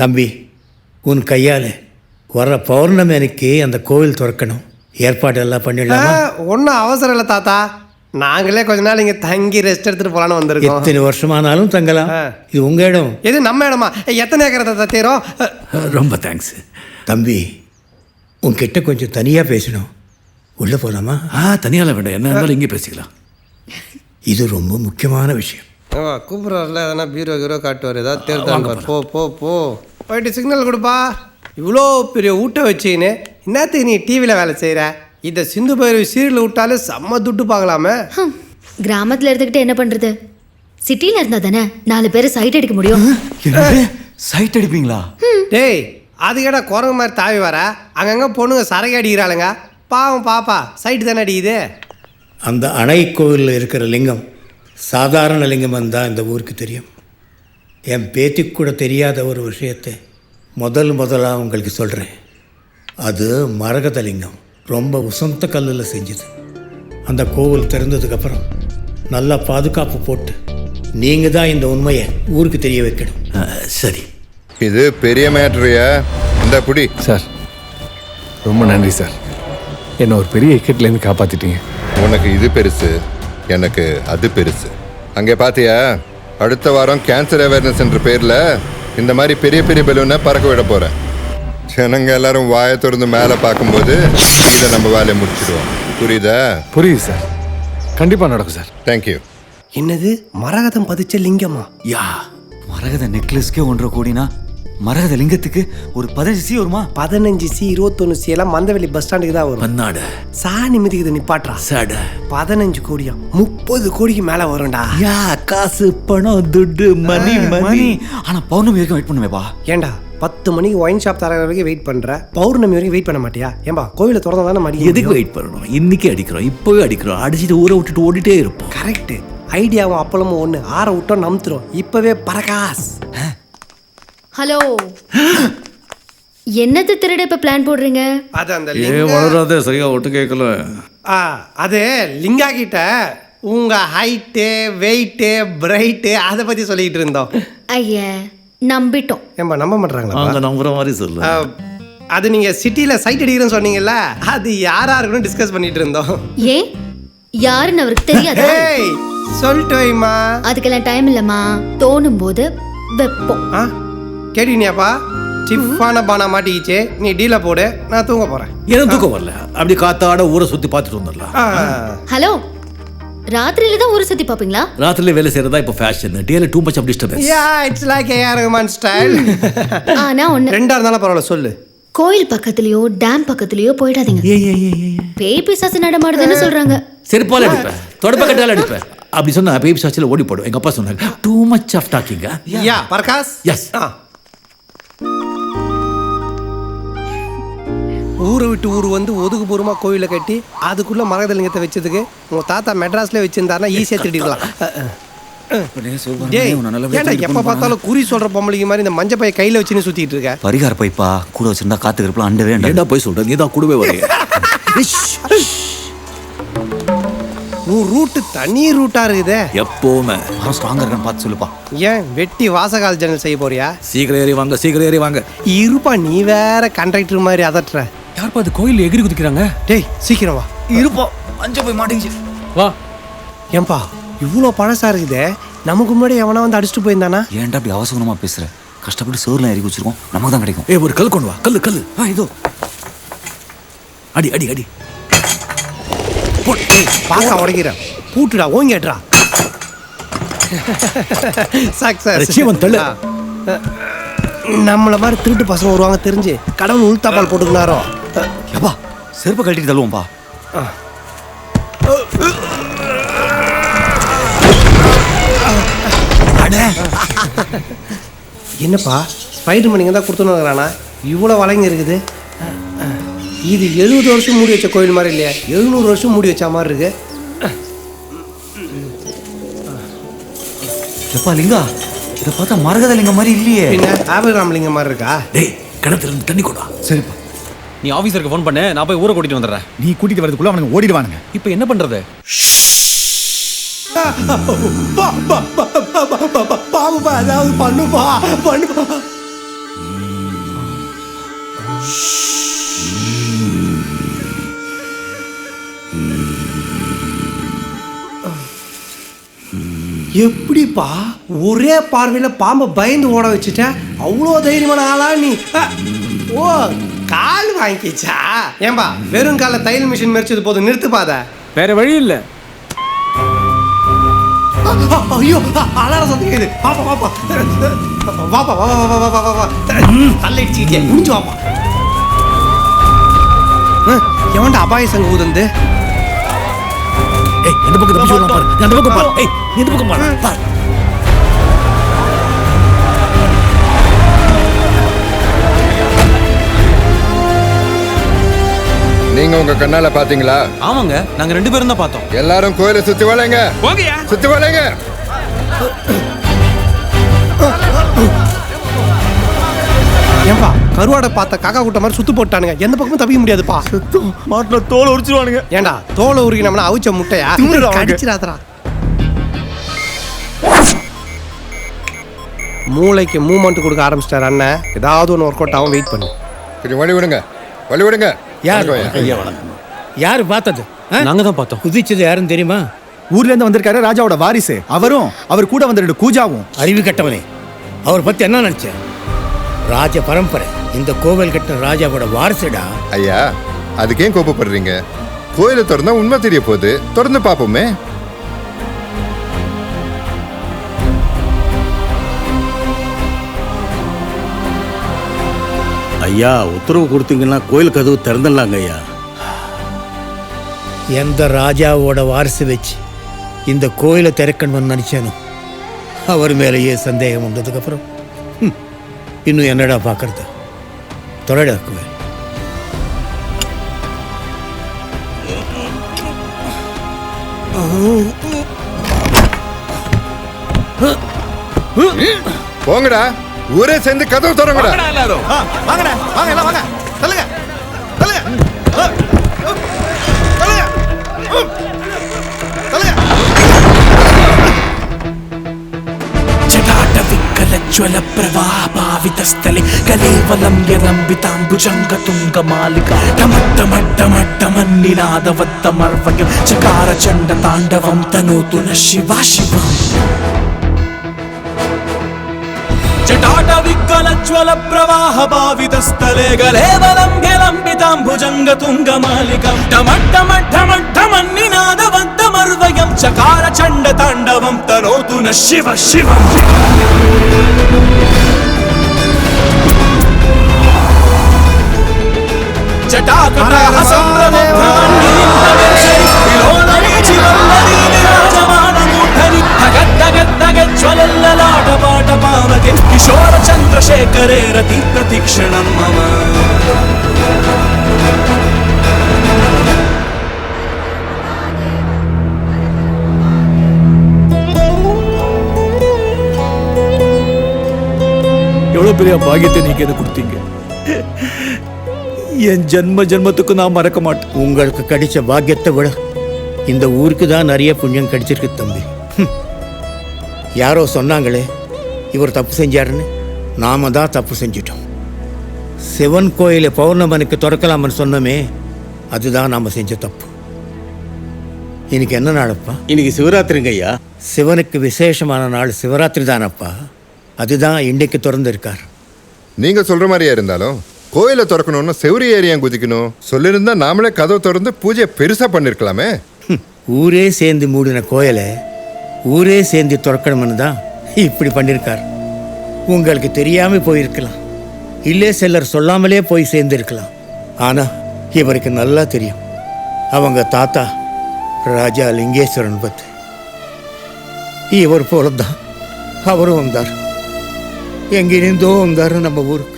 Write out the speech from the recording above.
தம்பி, உன் கையால் வர பௌர்ணமி அன்னைக்கு அந்த கோவில் திறக்கணும். ஏற்பாடெல்லாம் பண்ணிடலாமா? ஒன்றும் அவசரம் இல்லை தாத்தா. நாங்களே கொஞ்ச நாள் இங்கே தங்கி ரெஸ்ட் எடுத்துகிட்டு போகலான்னு வந்திருக்கோம். எத்தனை வருஷமானாலும் தங்கலாம். இது உங்கள் இடம். இது நம்ம இடமா? எத்தனை ஏக்கரை தாத்தா தீரும்? ரொம்ப தேங்க்ஸ் தம்பி. உன்கிட்ட கொஞ்சம் தனியாக பேசணும். உள்ளே போகலாமா? தனியால் வேண்டாம், என்ன இருந்தாலும் இங்கே பேசிக்கலாம். இது ரொம்ப முக்கியமான விஷயம். கூப்பிட்றாருல எதனா பீரோ ஹீரோ காட்டுவார், ஏதாவது தேர்தல். போ போ போ போயிட்டு சிக்னல் கொடுப்பா. இவ்வளோ பெரிய ஊட்ட வச்சுன்னு என்னத்துக்கு நீ டிவியில் வேலை செய்கிற? இதை சிந்து பைரவி சீரியல் விட்டாலே செம்ம துட்டு பார்க்கலாமே. கிராமத்தில் இருந்துக்கிட்டு என்ன பண்ணுறது? சிட்டியில் இருந்தால் தானே 4 பேர் சைட் அடிக்க முடியும். சைட் அடிப்பீங்களா? டேய், அதுக்கடா குரங்கு மாதிரி தாவி வர. அங்கங்கே பொண்ணுங்க சரகு அடிக்கிறாளுங்க. பாவம் பாப்பா சைட்டு தானே அடிக்குது. அந்த அணை கோவிலில் இருக்கிற லிங்கம் சாதாரண லிங்கம் தான் இந்த ஊருக்கு தெரியும். என் பேத்திக்கு கூட தெரியாத ஒரு விஷயத்தை முதலாக உங்களுக்கு சொல்கிறேன். அது மரகத லிங்கம். ரொம்ப உசந்த கல்லில் செஞ்சது. அந்த கோவில் திறந்ததுக்கப்புறம் நல்லா பாதுகாப்பு போட்டு நீங்கள் தான் இந்த உண்மையை ஊருக்கு தெரிய வைக்கணும். சரி. இது பெரிய மேட்ரியா? இந்த புடி. சார் ரொம்ப நன்றி சார். என்னை ஒரு பெரிய இக்கட்லேருந்து காப்பாற்றிட்டீங்க. உனக்கு இது பெருசு, எனக்கு அது பெருசு. அங்கே பார்த்தியா, அடுத்த வாரம் கேன்சர் அவேர்னஸ் என்ற பேரில் இந்த மாதிரி பெரிய பெரிய பலூனை பறக்க விட போகிறேன். ஜனங்க எல்லாரும் வாயை திறந்து மேலே பார்க்கும்போது இதை நம்ம வேலையை முடிச்சிடுவோம். புரியுதா? புரியுது சார். கண்டிப்பாக நடக்கும் சார். தேங்க்யூ. என்னது மரகதம் பதிச்ச லிங்கமா? யா, மரகத நெக்லஸ்க்கே 1.5 கோடினா மரகத லிங்கத்துக்கு ஒரு 15 சி வருமா? 15 சி 21 சி எல்லாம் மந்தவெளி பஸ் ஸ்டாண்டுக்கு தான் வரும். பன்னாட சாணி மிதிக்குது நிப்பாட்றா. சாட 15 கோடியா? 30 கோடிக்கு மேலே வரும்டா. யா, காசு பணம் துட்டு மணி மணி. ஆனால் பௌர்ணமி வரைக்கும் வெயிட் பண்ணுவேப்பா. ஏண்டா 10 மணிக்கு ஒயின் ஷாப் தர வரைக்கும் வெயிட் பண்ணுற, பௌர்ணமி வரைக்கும் வெயிட் பண்ண மாட்டியா? ஏன்பா கோவிலை திறந்தா தானே மணி. எதுக்கு வெயிட் பண்ணணும்? இன்னைக்கு அடிக்கிறோம், இப்போவே அடிக்கிறோம். அடிச்சுட்டு ஊரை விட்டுட்டு ஓடிட்டே இருப்போம். கரெக்ட். ஐடியாவும் அப்பளமும் ஒன்று. ஆற விட்டோம் நம்புத்துறோம். இப்போவே பரகாஸ். ஹலோ, என்னது திருட இப்போ பிளான் போடுறீங்க? அது அந்த வளராதே, சரியா ஒட்டு கேட்கல. அது லிங்கா கிட்ட உங்க ஹைட்டு வெயிட்டு பிரைட்டு அதை பற்றி சொல்லிக்கிட்டு இருந்தோம். ஐயா, நம்பிட்டோம். ஏன்பா நம்ப மாட்டாங்களா? அவங்க நம்புற மாதிரி சொல்லு. அது நீங்கள் சிட்டியில் சைட் அடிக்கிறேன்னு சொன்னீங்கல்ல, அது யாரா இருக்குன்னு டிஸ்கஸ் பண்ணிட்டு இருந்தோம். ஏன் யாருன்னு அவருக்கு தெரியாது? ஏய் சொல்லிட்டு வைமா. அதுக்கெல்லாம் டைம் இல்லைம்மா. தோணும் போது வைப்போம். கேட்டீனியாப்பா? சிப்பான பானா மாட்டிக்கிச்சு. நீ டீல போடு, நான் தூங்க போறேன். எனக்கு தூக்கம் வரல. அப்படி காத்தாட ஊரை சுற்றி பார்த்துட்டு வந்துடலாம். ஹலோ, ராத்திரியில தான் ஊரை சுத்தி பாப்பீங்களா? ராத்திரில வேலை செய்யறதா இப்போ ஃபேஷன். டேல too much of disturbance. Yeah, it's like A R Rahman style. ஆனா ஒண்ணு, ரெண்டா இருந்தாலும் பரவாயில்ல சொல்லு. கோயில் பக்கத்துலயோ டேம் பக்கத்துலயோ போயிடாதீங்க. பேய் பிசாசு நடமாடுதுன்னு சொல்றாங்க. செருப்பால அடிப்பேன், தொடப்ப கட்டால அடிப்பேன். அப்படி சொன்னா பேய் பிசாசில ஓடி போடும். எங்க அப்பா சொன்னாங்க, too much of talking. Yeah பரகாஸ். எஸ். ஊரை விட்டு ஊர் வந்து ஒதுக்குபூர்வமா கோயிலை கட்டி அதுக்குள்ள மரகதலிங்கத்தை வச்சதுக்கு உங்க தாத்தா மெட்ராஸ்ல வச்சிருந்தாருன்னா ஈஸியா திருடிடலாம். எப்ப பார்த்தாலும் குறி சொல்ற பொம்பளைக்கு மாதிரி இந்த மஞ்சள் பைய கையில வச்சுன்னு சுத்திட்டு இருக்க. பரிகார பைப்பா கூட வச்சிருந்தா காத்துக்கிறப்பலாம் அண்டவே என்ன போய் சொல்ற? நீ தான் கூடவே வரீங்க. உன் ரூட்டு தனி ரூட்டா இருக்குதே. எப்பவுமே ஸ்ட்ராங்கா இருக்கான்னு பார்த்து சொல்லுப்பா. ஏன் வெட்டி வாசகால் ஜன்னல் செய்ய போறியா? சீக்கிரம் ஏறி வாங்க, சீக்கிரம் ஏறி வாங்க. இருப்பா, நீ வேற கண்டக்டர் மாதிரி அதட்டுற. யார்ப்பா அது கோயில் எகிரி குதிக்கிறாங்க? டேய் சீக்கிரம் வா. இருப்பா, அஞ்சு போய் மாட்டேங்குச்சு. வா. ஏன்பா இவ்வளோ பழசா இருக்குதே, நமக்கு முன்னாடி எவனா வந்து அடிச்சுட்டு போயிருந்தானா? ஏன்டா அப்படி அவசரமா பேசுற? கஷ்டப்பட்டு சோறுலாம் ஏறி வச்சிருக்கோம், நமக்கு தான் கிடைக்கும். ஒரு கல் கொண்டு வா. கல்லு கல்லு. இதோ அடி அடி அடி. பாக்கா உடைக்கிற பூட்டுடா, ஓங்கேட்ரா. நம்மள மாதிரி திருட்டு பசங்க வருவாங்க தெரிஞ்சு கடவுள் உள்தாப்பால் போட்டுக்கினாரோ. எப்பா செருப்பை கழட்டிட்டு தள்ளுவோம்பா. என்னப்பா ஸ்பைடர் மணிங்க தான் கொடுத்துனுறானா? இவ்வளோ வளைங்க இருக்குது. இது 70 வருஷம் மூடி வச்ச கோயில் மாதிரி இல்லையா? 700 வருஷம் மூடி வச்ச மாதிரி இருக்கு. எப்பா லிங்கா, இதை பார்த்தா மரகத லிங்கம் மாதிரி இல்லையே. என்ன ஆபிரகாம் லிங்கம் மாதிரி இருக்கா? டேய், கிணத்துல இருந்து தண்ணி கொண்டா. சரிப்பா, நீ ஆஃபீஸருக்கு ஃபோன் பண்ண, நான் போய் ஊரை கூட்டிட்டு வந்துடுறேன். நீ கூட்டிட்டு வரதுக்குள்ள அவனுக்கு ஓடிடுவானுங்க. இப்போ என்ன பண்றது? பாபுப்பா, அதாவது பண்ணுப்பா. எப்படிப்பா ஒரே பார்வையில் பாம்பை பயந்து ஓட வச்சுட்ட? அவ்வளோ தைரியமான ஆளா நீ? ஓ, கால் வாங்கிச்சா? ஏன்பா வெறும் கால தையல் மிஷின் மெரிச்சது போதும், நிறுத்துப்பாத. வேற வழி இல்லை. ஐயோ, அலார சத்தம் கேக்குது. பாப்பா பாப்பா வாப்பா வா வா வா வா வா வா. தள்ளிடுச்சுக்கிட்டே முடிஞ்சு வாப்பா. எவன்டா அபாய சங்க ஊதுந்து? ஏய் இந்த பக்கம் தப்பி சொல்லலாம் பாரு. அந்த பக்கம் பாரு. ஏய் இந்த பக்கம் பாரு. பாரு. நீங்க உங்க கண்ணால பாத்தீங்களா? ஆமாங்க, நாங்க 2 பேரும் தான் பார்த்தோம். எல்லாரும் கோயிலை சுத்தி வாழைங்க. சுத்தி வாழைங்க. ஏன்பா கருவாடை பார்த்த காக்கா கூட்ட மாதிரி சுத்து போட்டானுங்க. எந்த பக்கமும் தப்பிக்க முடியாதுப்பா. மாட்டின தோலை உரிச்சிருவானுங்க. ஏண்டா தோலை உருகினோம்னா அவிச்ச முட்டையா? கடிச்சிடாதடா. மூளைக்கு மூமெண்ட் கொடுக்க ஆரம்பிச்சிட்டார் அண்ணன். ஏதாவது ஒன்று ஒர்க் அவுட் ஆகும், வெயிட் பண்ணு. கொஞ்சம் வழி விடுங்க, வழி விடுங்க. யார் ஐயா வணக்கம். யார் பார்த்தது? நாங்க தான் பார்த்தோம். குதிச்சது யாருன்னு தெரியுமா? ஊர்ல இருந்து வந்திருக்காரு ராஜாவோட வாரிசு. அவரும் அவர் கூட வந்த 2 கூஜாவும். அறிவு கட்டவனே, அவர் பத்தி என்ன நினைச்ச? ராஜ பரம்பரை, இந்த கோவில் கட்டின ராஜாவோட வாரிசுடா. ஐயா, அதுக்கு ஏன் கோபப்படுறீங்க? கோயிலை திறந்தா உண்மை தெரிய போகுது, திறந்து பார்ப்போமே. ஐயா உத்தரவு கொடுத்தீங்கன்னா கோயில் கதவு திறந்துடலாங்க ஐயா. எந்த ராஜாவோட வாரிசு வச்சு இந்த கோயிலை திறக்கணும்னு நினைச்சானோ அவர் மேலேயே சந்தேகம் வந்ததுக்கப்புறம் இன்னும் என்னடா பார்க்கறது? தொலைடா கோயில். போங்கடா, ஊரே சேர்ந்து கதவு திறங்கடா. வாங்கடா, வாங்க எல்லாம் வாங்க. தள்ளுங்க, தள்ளுங்க, தள்ளுங்க, தள்ளுங்க. జటాటవిక్కలజ్వల ప్రవాహభావితస్థలే కలేవలం యరంబితాంబుజంగతుంగమాలిక టమట్టమట్టమట్టమన్నినాదవత్తమర్వయం చకార చండ తాండవం తనోతు న శివా శివం జటాటవిక్కలజ్వల ప్రవాహభావితస్థలే గలేవలం యరంబితాంబుజంగతుంగమాలిక టమట్టమట్టమట్టమన్నినాదవత్తమర్వయం చకార చండ తాండవం తనోతు న శివ శివం కిశోర చంద్రశేఖరే రతి ప్రతిక్షణం మమ எவ்வளவு பெரிய பாக்கியத்தை நீங்க எனக்கு கொடுத்தீங்க. என் ஜென்ம ஜென்மத்துக்கு நான் மறக்க மாட்டேன். உங்களுக்கு கிடைச்ச பாக்கியத்தை விட இந்த ஊருக்கு தான் நிறைய புண்ணியம் கிடைச்சிருக்கு தம்பி. யாரோ சொன்னாங்களே இவர் தப்பு செஞ்சாருன்னு. நாம தான் தப்பு செஞ்சிட்டோம். சிவன் கோயிலை பௌர்ணமனுக்கு திறக்கலாம்னு சொன்னோமே, அதுதான் நாம் செஞ்ச தப்பு. இன்னைக்கு என்ன நாளப்பா? இன்னைக்கு சிவராத்திரிங்க ஐயா. சிவனுக்கு விசேஷமான நாள் சிவராத்திரி தானப்பா. அதுதான் இன்றைக்கு திறந்து இருக்கார். நீங்க சொல்ற மாதிரியா இருந்தாலும் கோயிலை திறக்கணும்னு செவரி ஏரியா குதிக்கணும் சொல்லியிருந்தா நாமளே கதவு திறந்து பூஜையை பெருசா பண்ணிருக்கலாமே. ஊரே சேர்ந்து மூடின கோயிலை ஊரே சேர்ந்து திறக்கணும்னு தான் இப்படி பண்ணியிருக்கார். உங்களுக்கு தெரியாமல் போயிருக்கலாம், இல்லை சிலர் சொல்லாமலே போய் சேர்ந்துருக்கலாம். ஆனால் இவருக்கு நல்லா தெரியும் அவங்க தாத்தா ராஜா லிங்கேஸ்வரன் பற்றி. இவர் போல தான் அவரும் வந்தார். எங்கிருந்தோ வந்தார் நம்ம ஊருக்கு.